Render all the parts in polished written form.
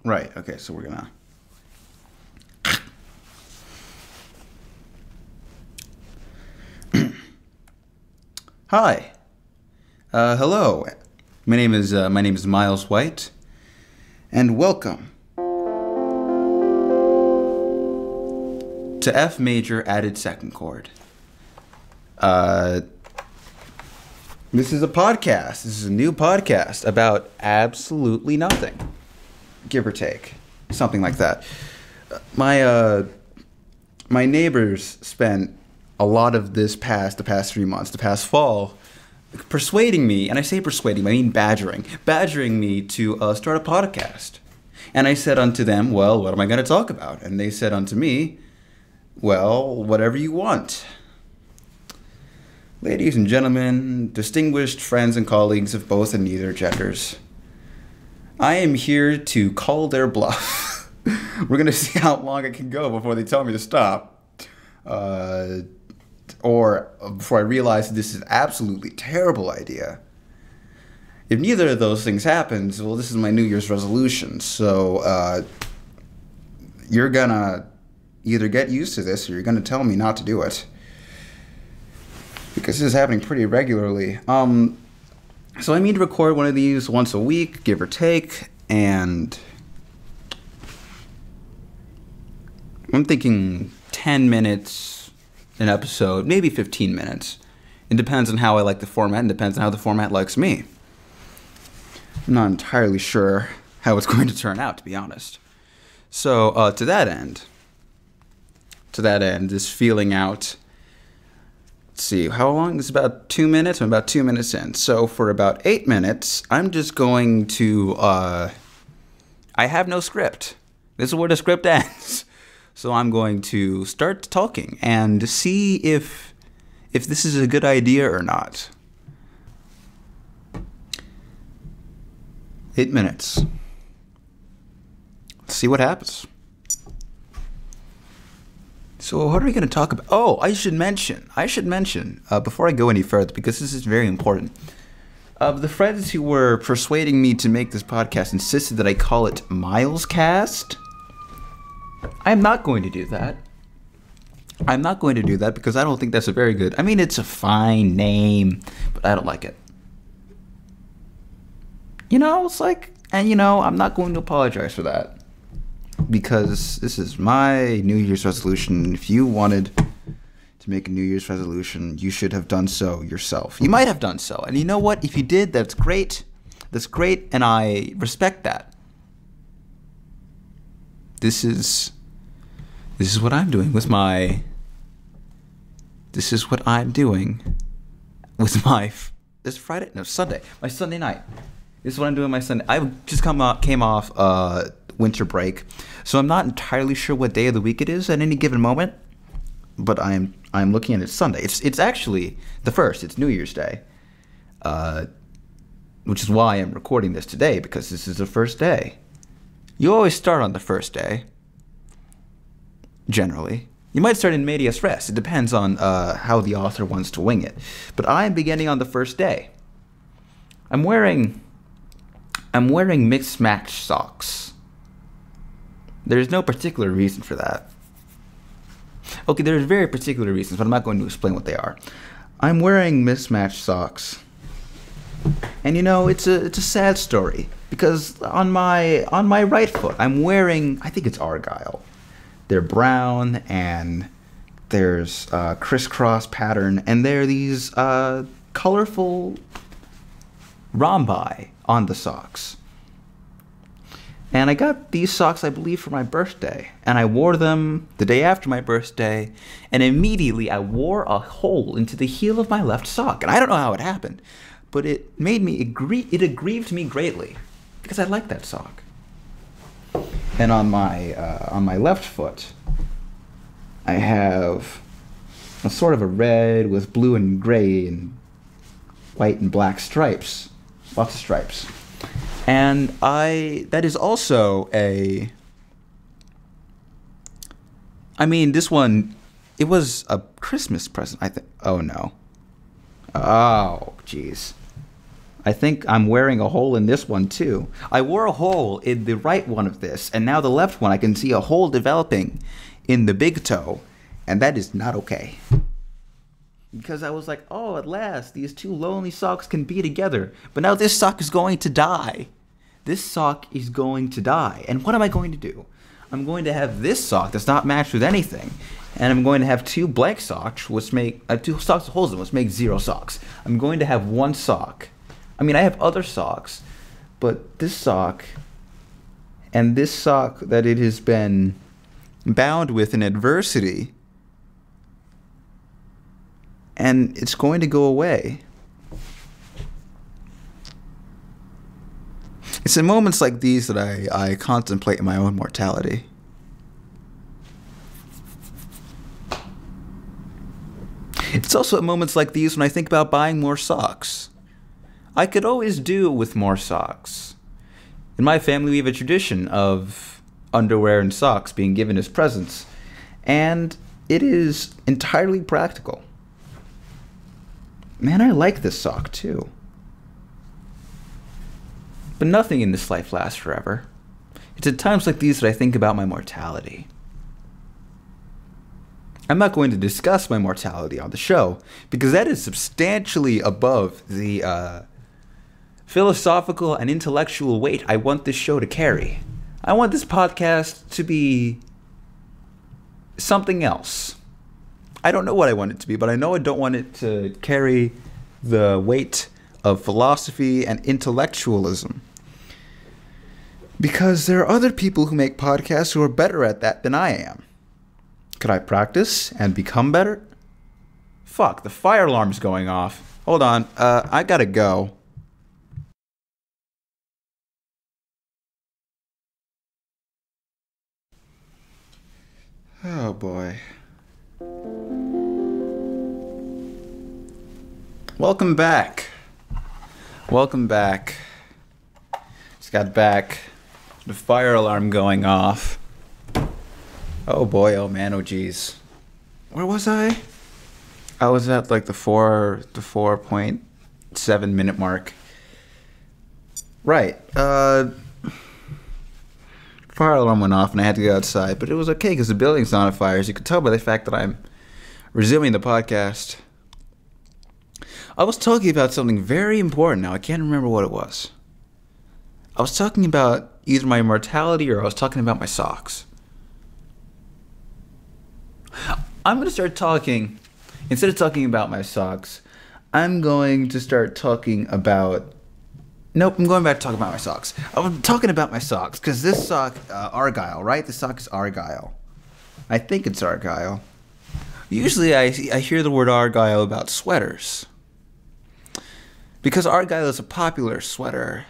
Right, okay, so we're gonna... Hi. Hello. My name is Miles White, and welcome to F major added second chord. This is a podcast. This is a new podcast about absolutely nothing, give or take, something like that. My neighbors spent a lot of the past 3 months, the past fall, persuading me, and I say persuading, I mean badgering me to start a podcast. And I said unto them, well, what am I going to talk about? And they said unto me, well, whatever you want. Ladies and gentlemen, distinguished friends and colleagues of both and neither genders, I am here to call their bluff. We're going to see how long it can go before they tell me to stop. Or before I realize this is an absolutely terrible idea. If neither of those things happens, well, this is my New Year's resolution. So you're going to either get used to this or you're going to tell me not to do it. Because this is happening pretty regularly. So I mean to record one of these once a week, give or take, and I'm thinking 10 minutes an episode, maybe 15 minutes. It depends on how I like the format and depends on how the format likes me. I'm not entirely sure how it's going to turn out, to be honest. So to that end, this feeling out. Let's see, how long? It's about 2 minutes. I'm about 2 minutes in. So for about 8 minutes, I'm just going to, I have no script. This is where the script ends. So I'm going to start talking and see if this is a good idea or not. 8 minutes. Let's see what happens. So what are we going to talk about? Oh, I should mention, before I go any further, because this is very important. The friends who were persuading me to make this podcast insisted that I call it Miles Cast. I'm not going to do that. I'm not going to do that because I don't think that's a very good... I mean, it's a fine name, but I don't like it. You know, it's like... And, you know, I'm not going to apologize for that. Because this is my New Year's resolution. If you wanted to make a New Year's resolution, you should have done so yourself. You might have done so. And you know what? If you did, that's great. That's great, and I respect that. This is what I'm doing with my... This is what I'm doing with my... This Friday? No, Sunday. My Sunday night. This is what I'm doing my Sunday. I just came off winter break, so I'm not entirely sure what day of the week it is at any given moment, but I'm looking at it Sunday. It's actually the first. It's New Year's Day, which is why I'm recording this today, because this is the first day. You always start on the first day, generally. You might start in medias res. It depends on how the author wants to wing it, but I am beginning on the first day. I'm wearing mixed match socks. There's no particular reason for that. Okay, there's very particular reasons, but I'm not going to explain what they are. I'm wearing mismatched socks. And you know, it's a sad story, because on my right foot, I'm wearing, I think it's Argyle. They're brown, and there's crisscross pattern, and there are these colorful rhombi on the socks. And I got these socks, I believe, for my birthday. And I wore them the day after my birthday. And immediately I wore a hole into the heel of my left sock. And I don't know how it happened, but it made me it aggrieved me greatly, because I like that sock. And on my left foot, I have a sort of a red with blue and gray and white and black stripes. Lots of stripes. And that is also I mean, this one, it was a Christmas present, I think. Oh, no. Oh, jeez. I think I'm wearing a hole in this one too. I wore a hole in the right one of this, and now the left one, I can see a hole developing in the big toe, and that is not okay. Because I was like, oh, at last, these two lonely socks can be together. But now this sock is going to die. This sock is going to die. And what am I going to do? I'm going to have this sock that's not matched with anything. And I'm going to have two blank socks, which make, two socks with holes in them, which make 0 socks. I'm going to have one sock. I mean, I have other socks, but this sock and this sock that it has been bound with in adversity, and it's going to go away. It's in moments like these that I contemplate my own mortality. It's also at moments like these when I think about buying more socks. I could always do with more socks. In my family, we have a tradition of underwear and socks being given as presents, and it is entirely practical. Man, I like this sock too. But nothing in this life lasts forever. It's at times like these that I think about my mortality. I'm not going to discuss my mortality on the show, because that is substantially above the philosophical and intellectual weight I want this show to carry. I want this podcast to be something else. I don't know what I want it to be, but I know I don't want it to carry the weight of philosophy and intellectualism. Because there are other people who make podcasts who are better at that than I am. Could I practice and become better? Fuck, the fire alarm's going off. Hold on, I gotta go. Oh boy. Welcome back. Welcome back. Just got back. The fire alarm going off. Oh boy, oh man, oh geez. Where was I? I was at like the 4.7 minute mark. Right. Fire alarm went off and I had to go outside, but it was okay because the building's not on fire, as you could tell by the fact that I'm resuming the podcast. I was talking about something very important now. I can't remember what it was. I was talking about either my mortality or I was talking about my socks. I'm going to start talking, instead of talking about my socks, I'm going to start talking about, nope, I'm going back to talking about my socks. I'm talking about my socks, because this sock, Argyle, right? This sock is Argyle. I think it's Argyle. Usually I hear the word Argyle about sweaters. Because Argyle is a popular sweater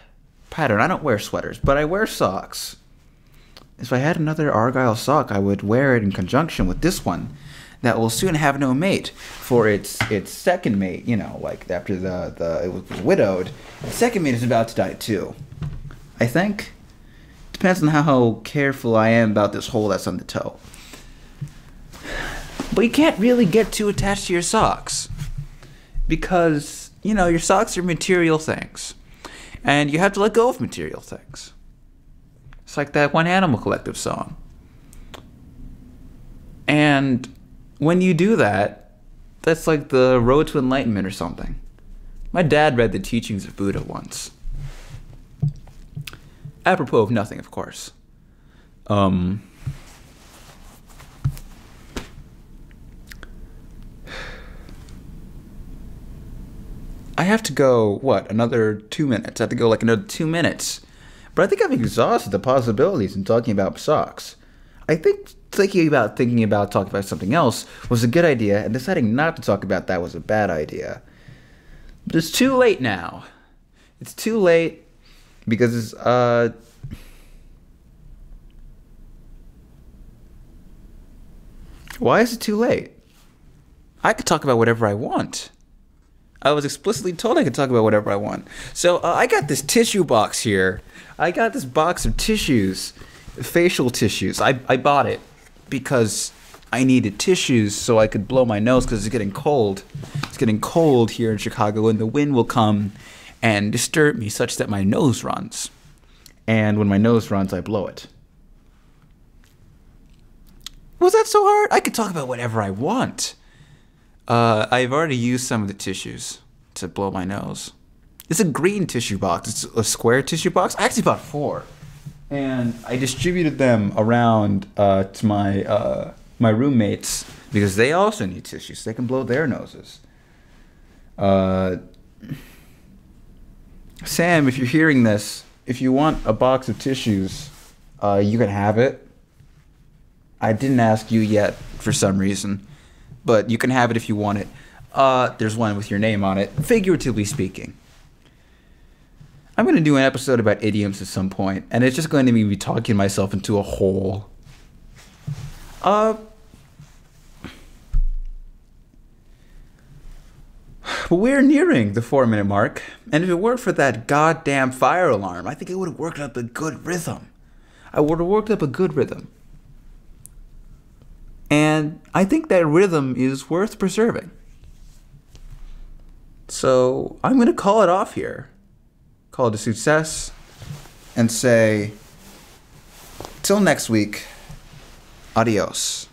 pattern. I don't wear sweaters, but I wear socks. If I had another Argyle sock, I would wear it in conjunction with this one that will soon have no mate for its second mate, you know, like after it was widowed. The second mate is about to die too. I think. Depends on how careful I am about this hole that's on the toe. But you can't really get too attached to your socks because, you know, your socks are material things. And you have to let go of material things. It's like that one Animal Collective song. And when you do that, that's like the road to enlightenment or something. My dad read the teachings of Buddha once. Apropos of nothing, of course. I have to go, what, another 2 minutes? I have to go like another 2 minutes. But I think I've exhausted the possibilities in talking about socks. I think thinking about talking about something else was a good idea, and deciding not to talk about that was a bad idea. But it's too late now. It's too late because why is it too late? I could talk about whatever I want. I was explicitly told I could talk about whatever I want. So I got this tissue box here. I got this box of tissues, facial tissues. I bought it because I needed tissues so I could blow my nose because it's getting cold. It's getting cold here in Chicago and the wind will come and disturb me such that my nose runs. And when my nose runs, I blow it. Was that so hard? I could talk about whatever I want. I've already used some of the tissues to blow my nose. It's a green tissue box. It's a square tissue box. I actually bought 4. And I distributed them around to my roommates because they also need tissues so they can blow their noses. Sam, if you're hearing this, if you want a box of tissues, you can have it. I didn't ask you yet for some reason, but you can have it if you want it. There's one with your name on it, figuratively speaking. I'm going to do an episode about idioms at some point, and it's just going to be me talking myself into a hole. But we're nearing the 4-minute mark, and if it weren't for that goddamn fire alarm, I think it would have worked up a good rhythm. And I think that rhythm is worth preserving. So I'm going to call it off here. Call it a success. And say, till next week, adios.